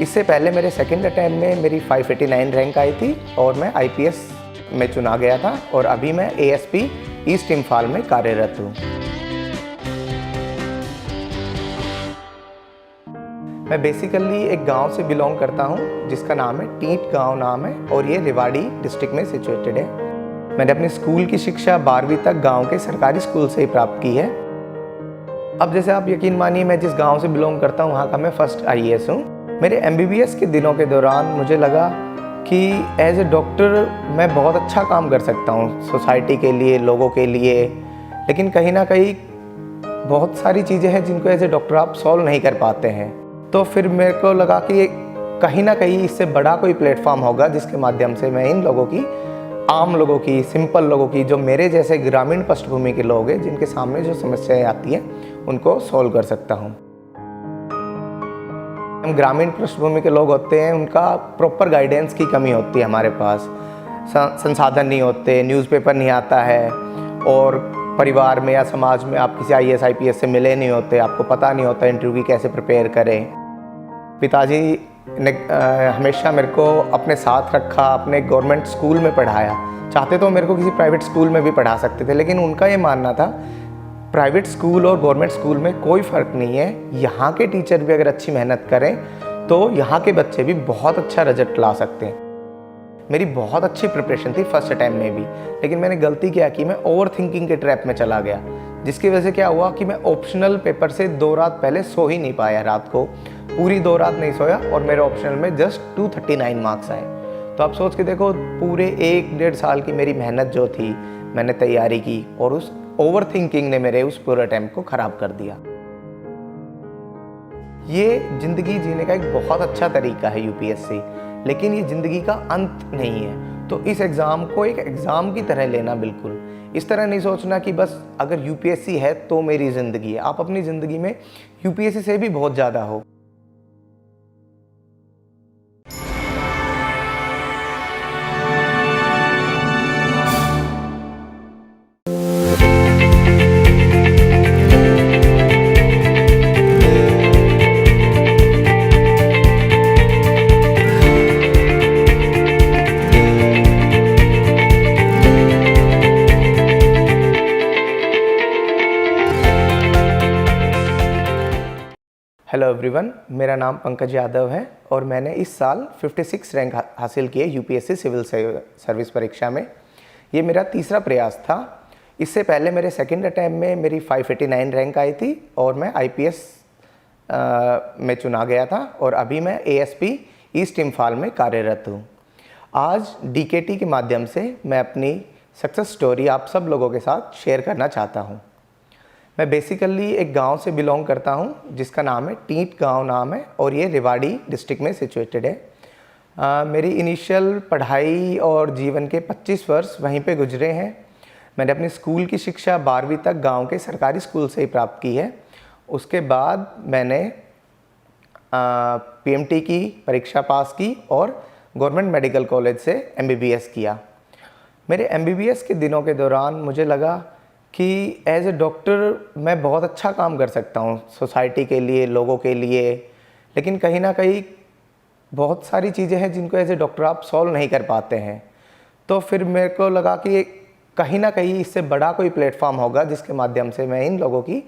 इससे पहले मेरे सेकंड अटैम्प्ट में मेरी 589 रैंक आई थी और मैं आईपीएस में चुना गया था और अभी मैं एएसपी ईस्ट इम्फाल में कार्यरत हूँ। मैं बेसिकली एक गांव से बिलोंग करता हूं जिसका नाम है टीट गांव नाम है और ये रेवाड़ी डिस्ट्रिक्ट में सिचुएटेड है। मैंने अपनी स्कूल की शिक्षा 12वीं तक गांव के सरकारी स्कूल से ही प्राप्त की है। अब जैसे आप यकीन मानिए मैं जिस गांव से बिलोंग करता हूं वहां का मैं फर्स्ट आईएएस हूं। मेरे एमबीबीएस के दिनों के दौरान मुझे लगा कि एज ए डॉक्टर मैं बहुत अच्छा काम कर सकता हूँ सोसाइटी के लिए, लोगों के लिए, लेकिन कहीं ना कहीं बहुत सारी चीज़ें हैं जिनको एज ए डॉक्टर आप सॉल्व नहीं कर पाते हैं। तो फिर मेरे को लगा कि कहीं ना कहीं इससे बड़ा कोई प्लेटफॉर्म होगा जिसके माध्यम से मैं इन लोगों की, आम लोगों की, सिंपल लोगों की, जो मेरे जैसे ग्रामीण पृष्ठभूमि के लोग हैं जिनके सामने जो समस्याएं आती हैं उनको सॉल्व कर सकता हूँ। हम ग्रामीण पृष्ठभूमि के लोग होते हैं, उनका प्रॉपर गाइडेंस की कमी होती है, हमारे पास संसाधन नहीं होते, न्यूज़पेपर नहीं आता है और परिवार में या समाज में आप किसी आईएएस आईपीएस से मिले नहीं होते, आपको पता नहीं होता इंटरव्यू की कैसे प्रिपेयर करें। पिताजी ने हमेशा मेरे को अपने साथ रखा, अपने गवर्नमेंट स्कूल में पढ़ाया। चाहते तो मेरे को किसी प्राइवेट स्कूल में भी पढ़ा सकते थे, लेकिन उनका ये मानना था प्राइवेट स्कूल और गवर्नमेंट स्कूल में कोई फ़र्क नहीं है, यहाँ के टीचर भी अगर अच्छी मेहनत करें तो यहाँ के बच्चे भी बहुत अच्छा रिजल्ट ला सकते हैं। मेरी बहुत अच्छी प्रिपरेशन थी फर्स्ट अटैम्प्ट में भी, लेकिन मैंने गलती क्या की, मैं ओवर थिंकिंग के ट्रैप में चला गया, जिसकी वजह से क्या हुआ कि मैं ऑप्शनल पेपर से 2 रात पहले सो ही नहीं पाया। रात को पूरी 2 रात नहीं सोया और मेरे ऑप्शनल में जस्ट 239 मार्क्स आए। तो आप सोच के देखो, पूरे 1-1.5 साल की मेरी मेहनत जो थी, मैंने तैयारी की और उस ओवर थिंकिंग ने मेरे उस पूरे अटैम्प्ट को ख़राब कर दिया। ये ज़िंदगी जीने का एक बहुत अच्छा तरीका है यूपीएससी, लेकिन ये ज़िंदगी का अंत नहीं है। तो इस एग्ज़ाम को एक एग्ज़ाम की तरह लेना, बिल्कुल इस तरह नहीं सोचना कि बस अगर यूपीएससी है तो मेरी ज़िंदगी है। आप अपनी ज़िंदगी में यूपीएससी से भी बहुत ज़्यादा हो। हेलो एवरीवन, मेरा नाम पंकज यादव है और मैंने इस साल 56 रैंक हासिल की है यूपीएससी सिविल सर्विस परीक्षा में। ये मेरा तीसरा प्रयास था। इससे पहले मेरे सेकंड अटैम्प्ट में मेरी 589 रैंक आई थी और मैं आईपीएस में चुना गया था और अभी मैं एएसपी ईस्ट इम्फाल में कार्यरत हूँ। आज डीकेटी के माध्यम से मैं अपनी सक्सेस स्टोरी आप सब लोगों के साथ शेयर करना चाहता हूँ। मैं बेसिकली एक गांव से बिलोंग करता हूं जिसका नाम है टीट गांव नाम है और ये रेवाड़ी डिस्ट्रिक्ट में सिचुएटेड है। मेरी इनिशियल पढ़ाई और जीवन के 25 वर्ष वहीं पे गुजरे हैं। मैंने अपनी स्कूल की शिक्षा 12वीं तक गांव के सरकारी स्कूल से ही प्राप्त की है। उसके बाद मैंने पीएमटी की परीक्षा पास की और गवर्नमेंट मेडिकल कॉलेज से एमबीबीएस किया। मेरे एमबीबीएस के दिनों के दौरान मुझे लगा कि एज ए डॉक्टर मैं बहुत अच्छा काम कर सकता हूँ सोसाइटी के लिए, लोगों के लिए, लेकिन कहीं ना कहीं बहुत सारी चीज़ें हैं जिनको एज ए डॉक्टर आप सॉल्व नहीं कर पाते हैं। तो फिर मेरे को लगा कि कहीं ना कहीं इससे बड़ा कोई प्लेटफॉर्म होगा जिसके माध्यम से मैं इन लोगों की,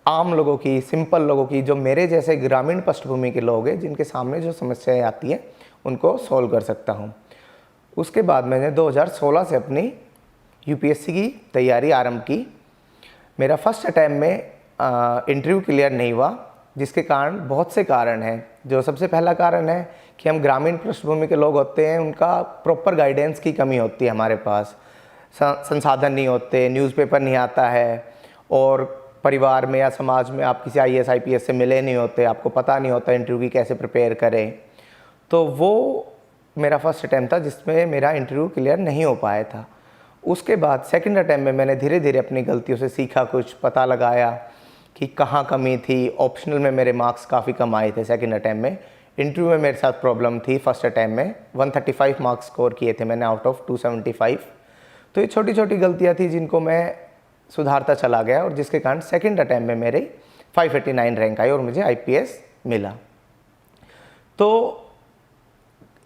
आम लोगों की, सिंपल लोगों की, जो मेरे जैसे ग्रामीण पृष्ठभूमि के लोग हैं जिनके सामने जो समस्याएँ आती हैं उनको सॉल्व कर सकता हूँ। उसके बाद मैंने 2016 से अपनी यूपीएससी की तैयारी आरंभ की। मेरा फर्स्ट अटैम्प्ट में इंटरव्यू क्लियर नहीं हुआ, जिसके कारण बहुत से कारण हैं। जो सबसे पहला कारण है कि हम ग्रामीण पृष्ठभूमि के लोग होते हैं, उनका प्रॉपर गाइडेंस की कमी होती है, हमारे पास संसाधन नहीं होते, न्यूज़पेपर नहीं आता है और परिवार में या समाज में आप किसी आईएएस आईपीएस से मिले नहीं होते, आपको पता नहीं होता इंटरव्यू की कैसे प्रिपेयर करें। तो वो मेरा फर्स्ट अटैम्प्ट था जिसमें मेरा इंटरव्यू क्लियर नहीं हो पाया था। उसके बाद सेकंड अटैम्प्ट में मैंने धीरे धीरे अपनी गलतियों से सीखा, कुछ पता लगाया कि कहाँ कमी थी। ऑप्शनल में मेरे मार्क्स काफ़ी कम आए थे सेकंड अटैम्प्ट में। इंटरव्यू में मेरे साथ प्रॉब्लम थी। फर्स्ट अटैम्प्ट में 135 मार्क्स स्कोर किए थे मैंने आउट ऑफ 275। तो ये छोटी छोटी गलतियाँ थी जिनको मैं सुधारता चला गया और जिसके कारण सेकंड अटैम्प्ट में मेरे 589 रैंक आई और मुझे आईपीएस मिला। तो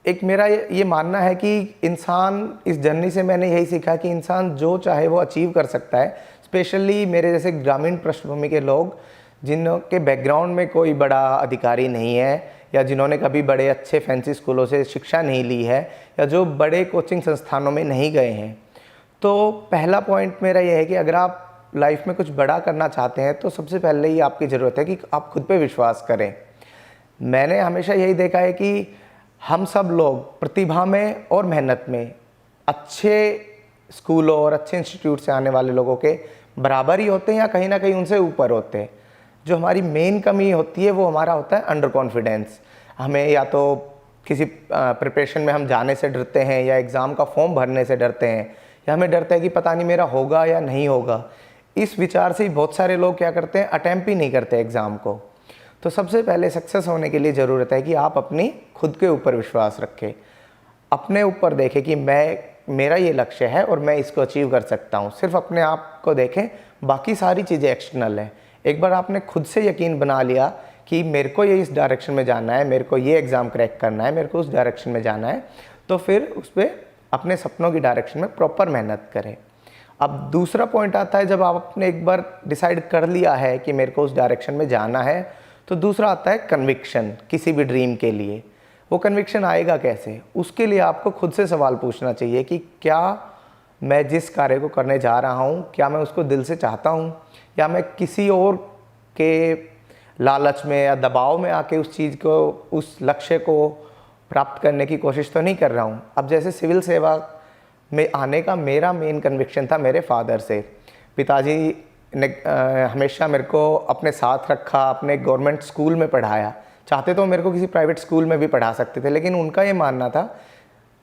एक मेरा ये मानना है कि इंसान, इस जर्नी से मैंने यही सीखा कि इंसान जो चाहे वो अचीव कर सकता है। स्पेशली मेरे जैसे ग्रामीण पृष्ठभूमि के लोग, जिनके बैकग्राउंड में कोई बड़ा अधिकारी नहीं है, या जिन्होंने कभी बड़े अच्छे फैंसी स्कूलों से शिक्षा नहीं ली है, या जो बड़े कोचिंग संस्थानों में नहीं गए हैं, तो पहला पॉइंट मेरा ये है कि अगर आप लाइफ में कुछ बड़ा करना चाहते हैं तो सबसे पहले ही आपकी ज़रूरत है कि आप खुद पे विश्वास करें। मैंने हमेशा यही देखा है कि हम सब लोग प्रतिभा में और मेहनत में अच्छे स्कूलों और अच्छे इंस्टीट्यूट से आने वाले लोगों के बराबर ही होते हैं या कहीं ना कहीं उनसे ऊपर होते हैं। जो हमारी मेन कमी होती है वो हमारा होता है अंडर कॉन्फिडेंस। हमें या तो किसी प्रिपरेशन में हम जाने से डरते हैं, या एग्ज़ाम का फॉर्म भरने से डरते हैं, या हमें डरते हैं कि पता नहीं मेरा होगा या नहीं होगा। इस विचार से बहुत सारे लोग क्या करते हैं, अटेम्प्ट ही नहीं करते एग्ज़ाम को। तो सबसे पहले सक्सेस होने के लिए ज़रूरत है कि आप अपनी खुद के ऊपर विश्वास रखें, अपने ऊपर देखें कि मेरा ये लक्ष्य है और मैं इसको अचीव कर सकता हूँ। सिर्फ अपने आप को देखें, बाकी सारी चीज़ें एक्सटर्नल हैं। एक बार आपने खुद से यकीन बना लिया कि मेरे को ये इस डायरेक्शन में जाना है, मेरे को ये एग्ज़ाम क्रैक करना है, मेरे को उस डायरेक्शन में जाना है, तो फिर उस पर अपने सपनों की डायरेक्शन में प्रॉपर मेहनत करें। अब दूसरा पॉइंट आता है, जब आपने एक बार डिसाइड कर लिया है कि मेरे को उस डायरेक्शन में जाना है, तो दूसरा आता है कन्विक्शन। किसी भी ड्रीम के लिए वो कन्विक्शन आएगा कैसे? उसके लिए आपको खुद से सवाल पूछना चाहिए कि क्या मैं जिस कार्य को करने जा रहा हूँ, क्या मैं उसको दिल से चाहता हूँ, या मैं किसी और के लालच में या दबाव में आके उस चीज़ को, उस लक्ष्य को प्राप्त करने की कोशिश तो नहीं कर रहा हूँ। अब जैसे सिविल सेवा में आने का मेरा मेन कन्विक्शन था मेरे फादर से। पिताजी ने हमेशा मेरे को अपने साथ रखा, अपने गवर्नमेंट स्कूल में पढ़ाया। चाहते तो मेरे को किसी प्राइवेट स्कूल में भी पढ़ा सकते थे, लेकिन उनका ये मानना था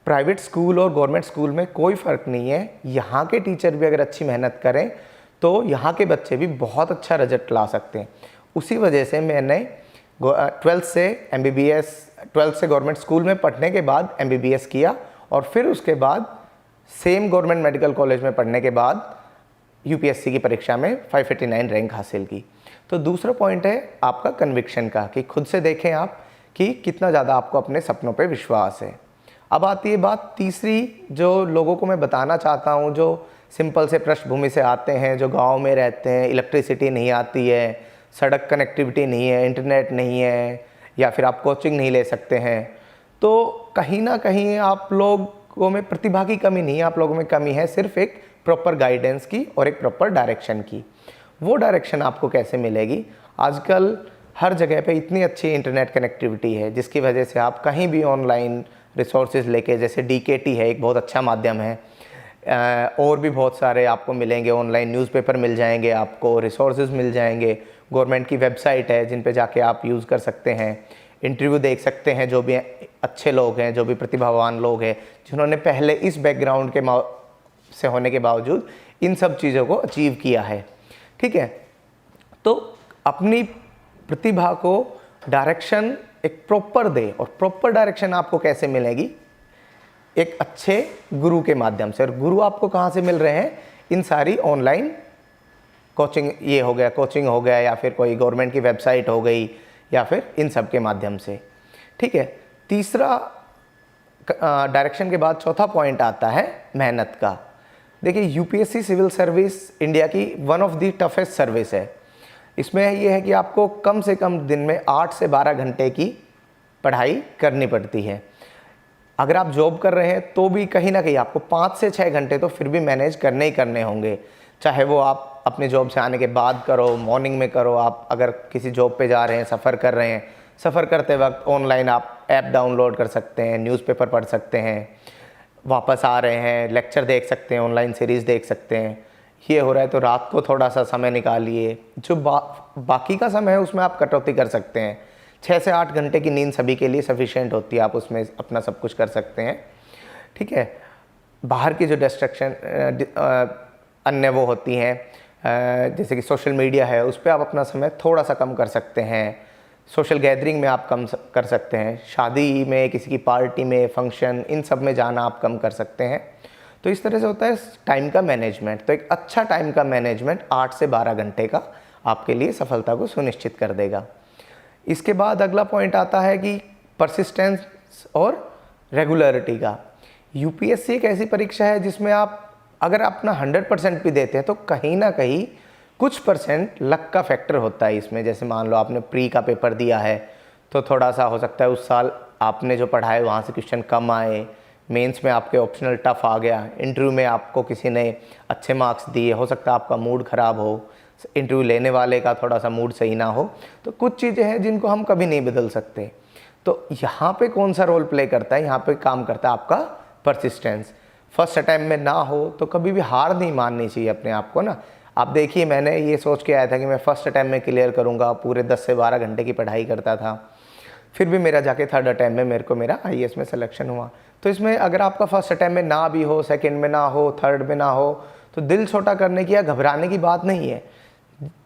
प्राइवेट स्कूल और गवर्नमेंट स्कूल में कोई फ़र्क नहीं है, यहाँ के टीचर भी अगर अच्छी मेहनत करें तो यहाँ के बच्चे भी बहुत अच्छा रिजल्ट ला सकते हैं। उसी वजह से मैंने 12th से MBBS, 12th से गवर्नमेंट स्कूल में पढ़ने के बाद MBBS किया, और फिर उसके बाद सेम गवर्नमेंट मेडिकल कॉलेज में पढ़ने के बाद UPSC की परीक्षा में 589 रैंक हासिल की। तो दूसरा पॉइंट है आपका कन्विक्शन का, कि खुद से देखें आप कि कितना ज़्यादा आपको अपने सपनों पे विश्वास है। अब आती है बात तीसरी, जो लोगों को मैं बताना चाहता हूँ, जो सिंपल से पृष्ठभूमि से आते हैं, जो गांव में रहते हैं, इलेक्ट्रिसिटी नहीं आती है, सड़क कनेक्टिविटी नहीं है, इंटरनेट नहीं है, या फिर आप कोचिंग नहीं ले सकते हैं, तो कहीं ना कहीं आप लोगों में प्रतिभा की कमी नहीं है, आप लोगों में कमी है सिर्फ एक प्रॉपर गाइडेंस की और एक प्रॉपर डायरेक्शन की। वो डायरेक्शन आपको कैसे मिलेगी? आजकल हर जगह पे इतनी अच्छी इंटरनेट कनेक्टिविटी है, जिसकी वजह से आप कहीं भी ऑनलाइन रिसोर्सेज लेके, जैसे DKT है एक बहुत अच्छा माध्यम है, और भी बहुत सारे आपको मिलेंगे, ऑनलाइन न्यूज़पेपर मिल जाएंगे, आपको रिसोर्सेज मिल जाएंगे, गवर्नमेंट की वेबसाइट है जिन पे जाके आप यूज़ कर सकते हैं, इंटरव्यू देख सकते हैं, जो भी अच्छे लोग हैं, जो भी प्रतिभावान लोग हैं, जिन्होंने पहले इस बैकग्राउंड के से होने के बावजूद इन सब चीज़ों को अचीव किया है। ठीक है, तो अपनी प्रतिभा को डायरेक्शन एक प्रॉपर दे, और प्रॉपर डायरेक्शन आपको कैसे मिलेगी? एक अच्छे गुरु के माध्यम से। और गुरु आपको कहाँ से मिल रहे हैं? इन सारी ऑनलाइन कोचिंग, ये हो गया कोचिंग हो गया, या फिर कोई गवर्नमेंट की वेबसाइट हो गई, या फिर इन सब के माध्यम से। ठीक है, तीसरा डायरेक्शन के बाद चौथा पॉइंट आता है मेहनत का। देखिए, UPSC सिविल सर्विस इंडिया की one of the toughest service है। इसमें ये है कि आपको कम से कम दिन में 8 से 12 घंटे की पढ़ाई करनी पड़ती है। अगर आप जॉब कर रहे हैं तो भी कहीं ना कहीं आपको 5 से 6 घंटे तो फिर भी मैनेज करने ही करने होंगे, चाहे वो आप अपने जॉब से आने के बाद करो, मॉर्निंग में करो। आप अगर किसी जॉब पे जा रहे हैं, सफ़र कर रहे हैं, सफ़र करते वक्त ऑनलाइन आप ऐप डाउनलोड कर सकते हैं, न्यूज़पेपर पढ़ सकते हैं, वापस आ रहे हैं लेक्चर देख सकते हैं, ऑनलाइन सीरीज़ देख सकते हैं। ये हो रहा है तो रात को थोड़ा सा समय निकालिए, जो बाकी का समय है उसमें आप कटौती कर सकते हैं। 6 से 8 घंटे की नींद सभी के लिए सफिशिएंट होती है, आप उसमें अपना सब कुछ कर सकते हैं। ठीक है, बाहर की जो डिस्ट्रैक्शन अन्य वो होती हैं, जैसे कि सोशल मीडिया है, उस पर आप अपना समय थोड़ा सा कम कर सकते हैं। सोशल गैदरिंग में आप कम कर सकते हैं, शादी में, किसी की पार्टी में, फंक्शन, इन सब में जाना आप कम कर सकते हैं। तो इस तरह से होता है टाइम का मैनेजमेंट। तो एक अच्छा टाइम का मैनेजमेंट 8 से 12 घंटे का आपके लिए सफलता को सुनिश्चित कर देगा। इसके बाद अगला पॉइंट आता है कि परसिस्टेंस और रेगुलरिटी का। यूपीएससी एक ऐसी परीक्षा है जिसमें आप अगर अपना 100% भी देते हैं तो कहीं ना कहीं कुछ परसेंट लक का फैक्टर होता है इसमें। जैसे मान लो आपने प्री का पेपर दिया है तो थोड़ा सा हो सकता है उस साल आपने जो पढ़ा है वहाँ से क्वेश्चन कम आए, मेंस में आपके ऑप्शनल टफ आ गया, इंटरव्यू में आपको किसी ने अच्छे मार्क्स दिए, हो सकता है आपका मूड ख़राब हो, इंटरव्यू लेने वाले का थोड़ा सा मूड सही ना हो। तो कुछ चीज़ें हैं जिनको हम कभी नहीं बदल सकते। तो यहाँ पे कौन सा रोल प्ले करता है, यहाँ पे काम करता है आपका परसिस्टेंस। फर्स्ट अटैम्प्ट में ना हो तो कभी भी हार नहीं माननी चाहिए अपने आप को ना। आप देखिए मैंने ये सोच के आया था कि मैं फर्स्ट अटैम्प्ट में क्लियर करूँगा, पूरे 10 से 12 घंटे की पढ़ाई करता था, फिर भी मेरा जाके थर्ड अटैम्प्ट में मेरे को मेरा आईएएस में सिलेक्शन हुआ। तो इसमें अगर आपका फर्स्ट अटैम्प्ट में ना भी हो, सेकंड में ना हो, थर्ड में ना हो, तो दिल छोटा करने की या घबराने की बात नहीं है।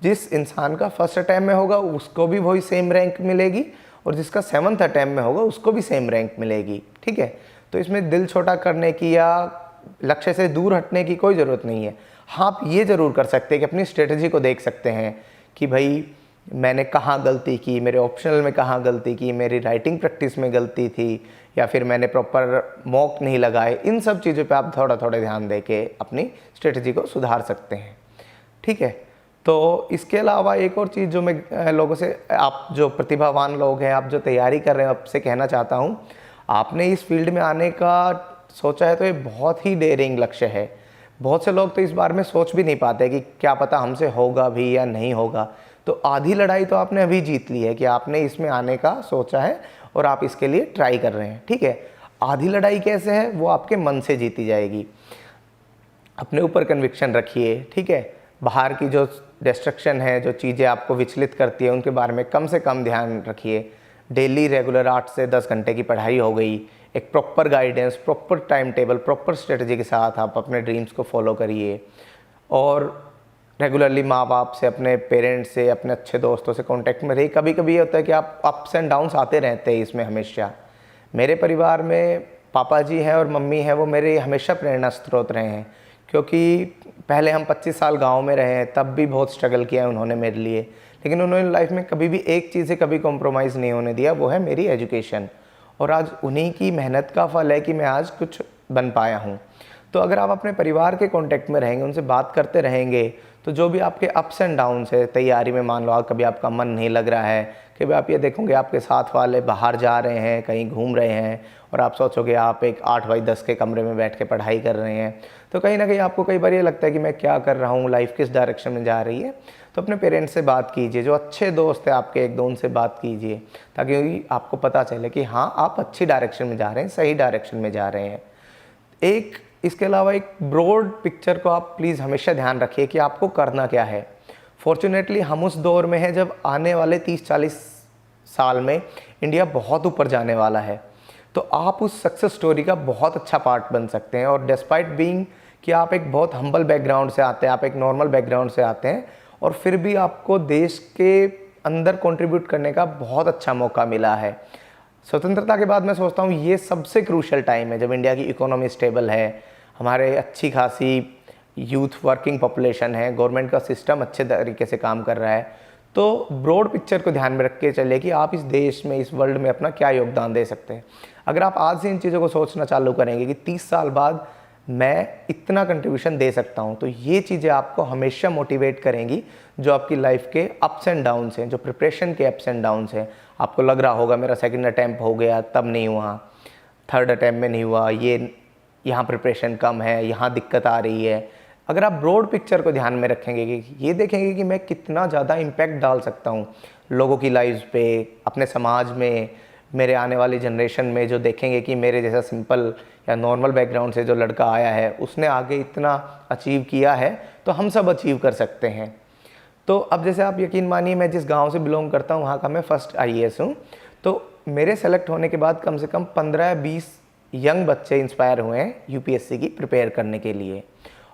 जिस इंसान का फर्स्ट अटैम्प्ट में होगा उसको भी वही सेम रैंक मिलेगी और जिसका 7th अटैम्प्ट में होगा उसको भी सेम रैंक मिलेगी, ठीक है। तो इसमें दिल छोटा करने की या लक्ष्य से दूर हटने की कोई ज़रूरत नहीं है। हाँ, आप ये ज़रूर कर सकते हैं कि अपनी स्ट्रेटजी को देख सकते हैं कि भाई मैंने कहाँ गलती की, मेरे ऑप्शनल में कहाँ गलती की, मेरी राइटिंग प्रैक्टिस में गलती थी, या फिर मैंने प्रॉपर मॉक नहीं लगाए। इन सब चीज़ों पे आप थोड़ा थोड़ा ध्यान दे के अपनी स्ट्रेटजी को सुधार सकते हैं, ठीक है। तो इसके अलावा एक और चीज़ जो मैं लोगों से, आप जो प्रतिभावान लोग हैं, आप जो तैयारी कर रहे हैं, आपसे कहना चाहता हूँ, आपने इस फील्ड में आने का सोचा है तो ये बहुत ही डेयरिंग लक्ष्य है। बहुत से लोग तो इस बारे में सोच भी नहीं पाते कि क्या पता हमसे होगा भी या नहीं होगा। तो आधी लड़ाई तो आपने अभी जीत ली है कि आपने इसमें आने का सोचा है और आप इसके लिए ट्राई कर रहे हैं, ठीक है। आधी लड़ाई कैसे है, वो आपके मन से जीती जाएगी। अपने ऊपर कन्विक्शन रखिए, ठीक है। बाहर की जो डिस्ट्रक्शन है, जो चीज़ें आपको विचलित करती है, उनके बारे में कम से कम ध्यान रखिए। डेली रेगुलर 8 से 10 घंटे की पढ़ाई हो गई, एक proper guidance, proper time table, proper strategy के साथ आप अपने ड्रीम्स को फॉलो करिए। और रेगुलरली माँ बाप से, अपने पेरेंट्स से, अपने अच्छे दोस्तों से कांटेक्ट में रहिए। कभी कभी ये होता है कि आप अप्स एंड डाउन्स आते रहते हैं इसमें हमेशा। मेरे परिवार में पापा जी हैं और मम्मी हैं, वो मेरे हमेशा प्रेरणा स्रोत रहे हैं, क्योंकि पहले हम 25 साल गांव में रहे हैं, तब भी बहुत स्ट्रगल किया है उन्होंने मेरे लिए, लेकिन उन्होंने लाइफ में कभी भी एक चीज़ से कभी कॉम्प्रोमाइज़ नहीं होने दिया, वो है मेरी एजुकेशन। और आज उन्हीं की मेहनत का फल है कि मैं आज कुछ बन पाया हूँ। तो अगर आप अपने परिवार के कांटेक्ट में रहेंगे, उनसे बात करते रहेंगे, तो जो भी आपके अप्स एंड डाउन्स है तैयारी में, मान लो कभी आपका मन नहीं लग रहा है, कभी आप ये देखोगे आपके साथ वाले बाहर जा रहे हैं, कहीं घूम रहे हैं, और आप सोचोगे आप एक 8x10 के कमरे में बैठ के पढ़ाई कर रहे हैं, तो कहीं ना कहीं आपको कई बार ये लगता है कि मैं क्या कर रहा हूँ, लाइफ किस डायरेक्शन में जा रही है। तो अपने पेरेंट्स से बात कीजिए, जो अच्छे दोस्त हैं आपके, एक दो उनसे बात कीजिए, ताकि आपको पता चले कि हाँ आप अच्छी डायरेक्शन में जा रहे हैं, सही डायरेक्शन में जा रहे हैं। एक इसके अलावा एक ब्रॉड पिक्चर को आप प्लीज़ हमेशा ध्यान रखिए कि आपको करना क्या है। फॉर्चुनेटली हम उस दौर में हैं जब आने वाले 30-40 साल में इंडिया बहुत ऊपर जाने वाला है, तो आप उस सक्सेस स्टोरी का बहुत अच्छा पार्ट बन सकते हैं। और डिस्पाइट बीइंग कि आप एक बहुत हम्बल बैकग्राउंड से आते हैं, आप एक नॉर्मल बैकग्राउंड से आते हैं, और फिर भी आपको देश के अंदर कंट्रीब्यूट करने का बहुत अच्छा मौका मिला है। स्वतंत्रता के बाद मैं सोचता हूँ ये सबसे क्रूशल टाइम है, जब इंडिया की इकोनॉमी स्टेबल है, हमारे अच्छी खासी यूथ वर्किंग पॉपुलेशन है, गवर्नमेंट का सिस्टम अच्छे तरीके से काम कर रहा है। तो ब्रॉड पिक्चर को ध्यान में रख के चलिए कि आप इस देश में, इस वर्ल्ड में अपना क्या योगदान दे सकते हैं। अगर आप आज से इन चीज़ों को सोचना चालू करेंगे कि 30 साल बाद मैं इतना कंट्रीब्यूशन दे सकता हूं, तो ये चीज़ें आपको हमेशा मोटिवेट करेंगी। जो आपकी लाइफ के अप्स एंड डाउन्स हैं, जो प्रिपरेशन के अप्स एंड डाउन्स हैं, आपको लग रहा होगा मेरा सेकंड अटैम्प्ट हो गया तब नहीं हुआ, थर्ड अटैम्प्ट में नहीं हुआ, ये यहाँ प्रिपरेशन कम है, यहाँ दिक्कत आ रही है। अगर आप ब्रॉड पिक्चर को ध्यान में रखेंगे कि ये देखेंगे कि मैं कितना ज़्यादा इम्पैक्ट डाल सकता हूँ लोगों की लाइफ पे, अपने समाज में, मेरे आने वाली जनरेशन में, जो देखेंगे कि मेरे जैसा सिंपल या नॉर्मल बैकग्राउंड से जो लड़का आया है उसने आगे इतना अचीव किया है, तो हम सब अचीव कर सकते हैं। तो अब जैसे आप यकीन मानिए, मैं जिस गांव से बिलोंग करता हूं वहाँ का मैं फर्स्ट आईएएस हूँ। तो मेरे सेलेक्ट होने के बाद कम से कम 15-20 यंग बच्चे इंस्पायर हुए हैं यूपीएससी की प्रिपेयर करने के लिए।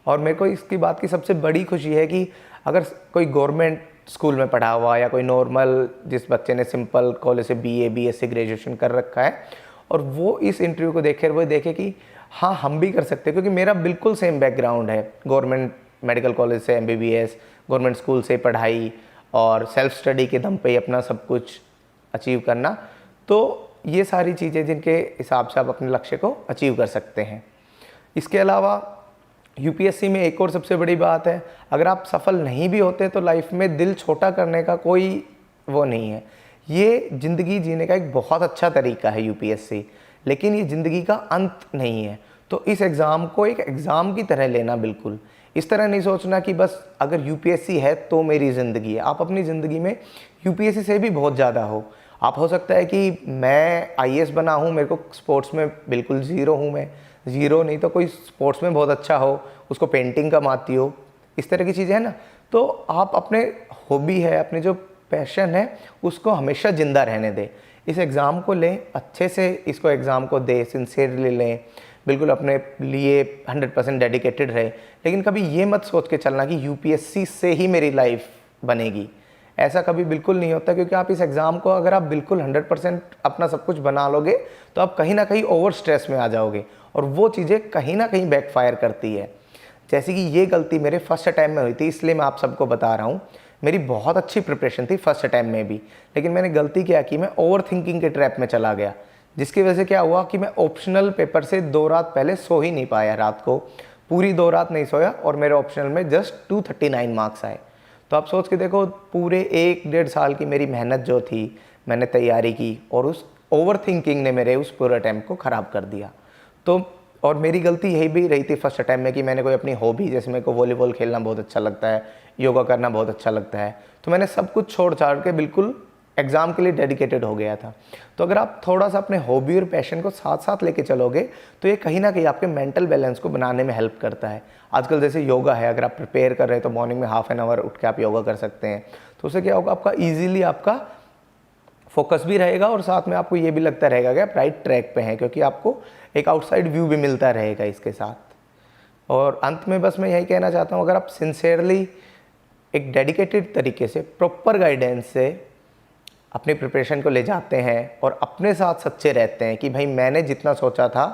और मेरे को इसकी बात की सबसे बड़ी खुशी है कि अगर कोई गवर्नमेंट स्कूल में पढ़ा हुआ या कोई नॉर्मल, जिस बच्चे ने सिंपल कॉलेज से बीए बीएससी ग्रेजुएशन कर रखा है, और वो इस इंटरव्यू को देखे, वो देखे कि हाँ हम भी कर सकते हैं, क्योंकि मेरा बिल्कुल सेम बैकग्राउंड है, गवर्नमेंट मेडिकल कॉलेज से एमबीबीएस, गवर्नमेंट स्कूल से पढ़ाई और सेल्फ स्टडी के दम पे ही अपना सब कुछ अचीव करना। तो ये सारी चीज़ें जिनके हिसाब से आप अपने लक्ष्य को अचीव कर सकते हैं। इसके अलावा यूपीएससी में एक और सबसे बड़ी बात है, अगर आप सफल नहीं भी होते तो लाइफ में दिल छोटा करने का कोई वो नहीं है। ये ज़िंदगी जीने का एक बहुत अच्छा तरीका है यूपीएससी, लेकिन ये ज़िंदगी का अंत नहीं है। तो इस एग्ज़ाम को एक एग्ज़ाम की तरह लेना, बिल्कुल इस तरह नहीं सोचना कि बस अगर यूपीएससी है तो मेरी ज़िंदगी है। आप अपनी ज़िंदगी में यूपीएससी से भी बहुत ज़्यादा हो सकता है कि मैं आईएएस बना हूँ, मेरे को स्पोर्ट्स में बिल्कुल ज़ीरो हूँ, मैं ज़ीरो नहीं तो कोई स्पोर्ट्स में बहुत अच्छा हो, उसको पेंटिंग कम आती हो, इस तरह की चीज़ें हैं ना। तो आप अपने हॉबी है, अपने जो पैशन है, उसको हमेशा ज़िंदा रहने दें। इस एग्ज़ाम को लें, अच्छे से इसको एग्ज़ाम को दें, सिंसियरली लें, बिल्कुल अपने लिए 100% डेडिकेटेड रहे। लेकिन कभी ये मत सोच के चलना कि यूपीएससी से ही मेरी लाइफ बनेगी, ऐसा कभी बिल्कुल नहीं होता। क्योंकि आप इस एग्ज़ाम को अगर आप बिल्कुल 100% अपना सब कुछ बना लोगे तो आप कहीं ना कहीं ओवर स्ट्रेस में आ जाओगे, और वो चीज़ें कहीं ना कहीं बैकफायर करती है। जैसे कि ये गलती मेरे फर्स्ट अटैम्प्ट में हुई थी, इसलिए मैं आप सबको बता रहा हूँ। मेरी बहुत अच्छी प्रिपरेशन थी फर्स्ट अटैम्प्ट में भी, लेकिन मैंने गलती क्या की, मैं ओवर थिंकिंग के ट्रैप में चला गया, जिसकी वजह से क्या हुआ कि मैं ऑप्शनल पेपर से 2 रात पहले सो ही नहीं पाया। रात को पूरी 2 रात नहीं सोया और मेरे ऑप्शनल में जस्ट 239 मार्क्स आए। तो आप सोच के देखो, पूरे 1-1.5 साल की मेरी मेहनत जो थी, मैंने तैयारी की, और उस ओवर थिंकिंग ने मेरे उस पूरे अटैम्प्ट को ख़राब कर दिया। तो और मेरी गलती यही भी रही थी फर्स्ट अटैम्प्ट में कि मैंने कोई अपनी हॉबी, जैसे मेरे को वॉलीबॉल खेलना बहुत अच्छा लगता है, योगा करना बहुत अच्छा लगता है, तो मैंने सब कुछ छोड़ छाड़ के बिल्कुल एग्ज़ाम के लिए डेडिकेटेड हो गया था। तो अगर आप थोड़ा सा अपने हॉबी और पैशन को साथ साथ लेके चलोगे तो ये कहीं ना कहीं आपके मेंटल बैलेंस को बनाने में हेल्प करता है। आजकल जैसे योगा है, अगर आप प्रिपेयर कर रहे हैं तो मॉर्निंग में हाफ एन आवर उठ के आप योगा कर सकते हैं। तो उससे क्या होगा, आपका ईजिली आपका फोकस भी रहेगा और साथ में आपको ये भी लगता रहेगा कि आप राइट ट्रैक पे हैं, क्योंकि आपको एक आउटसाइड व्यू भी मिलता रहेगा इसके साथ। और अंत में बस मैं यही कहना चाहता हूँ, अगर आप सिंसियरली एक डेडिकेटेड तरीके से प्रॉपर गाइडेंस से अपनी प्रिपरेशन को ले जाते हैं और अपने साथ सच्चे रहते हैं कि भाई मैंने जितना सोचा था,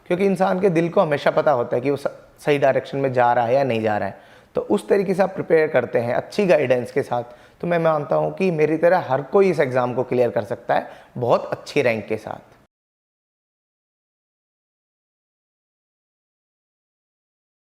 क्योंकि इंसान के दिल को हमेशा पता होता है कि वो सही डायरेक्शन में जा रहा है या नहीं जा रहा है, तो उस तरीके से आप प्रिपेयर करते हैं अच्छी गाइडेंस के साथ, तो मैं मानता हूँ कि मेरी तरह हर कोई इस एग्ज़ाम को क्लियर कर सकता है बहुत अच्छी रैंक के साथ।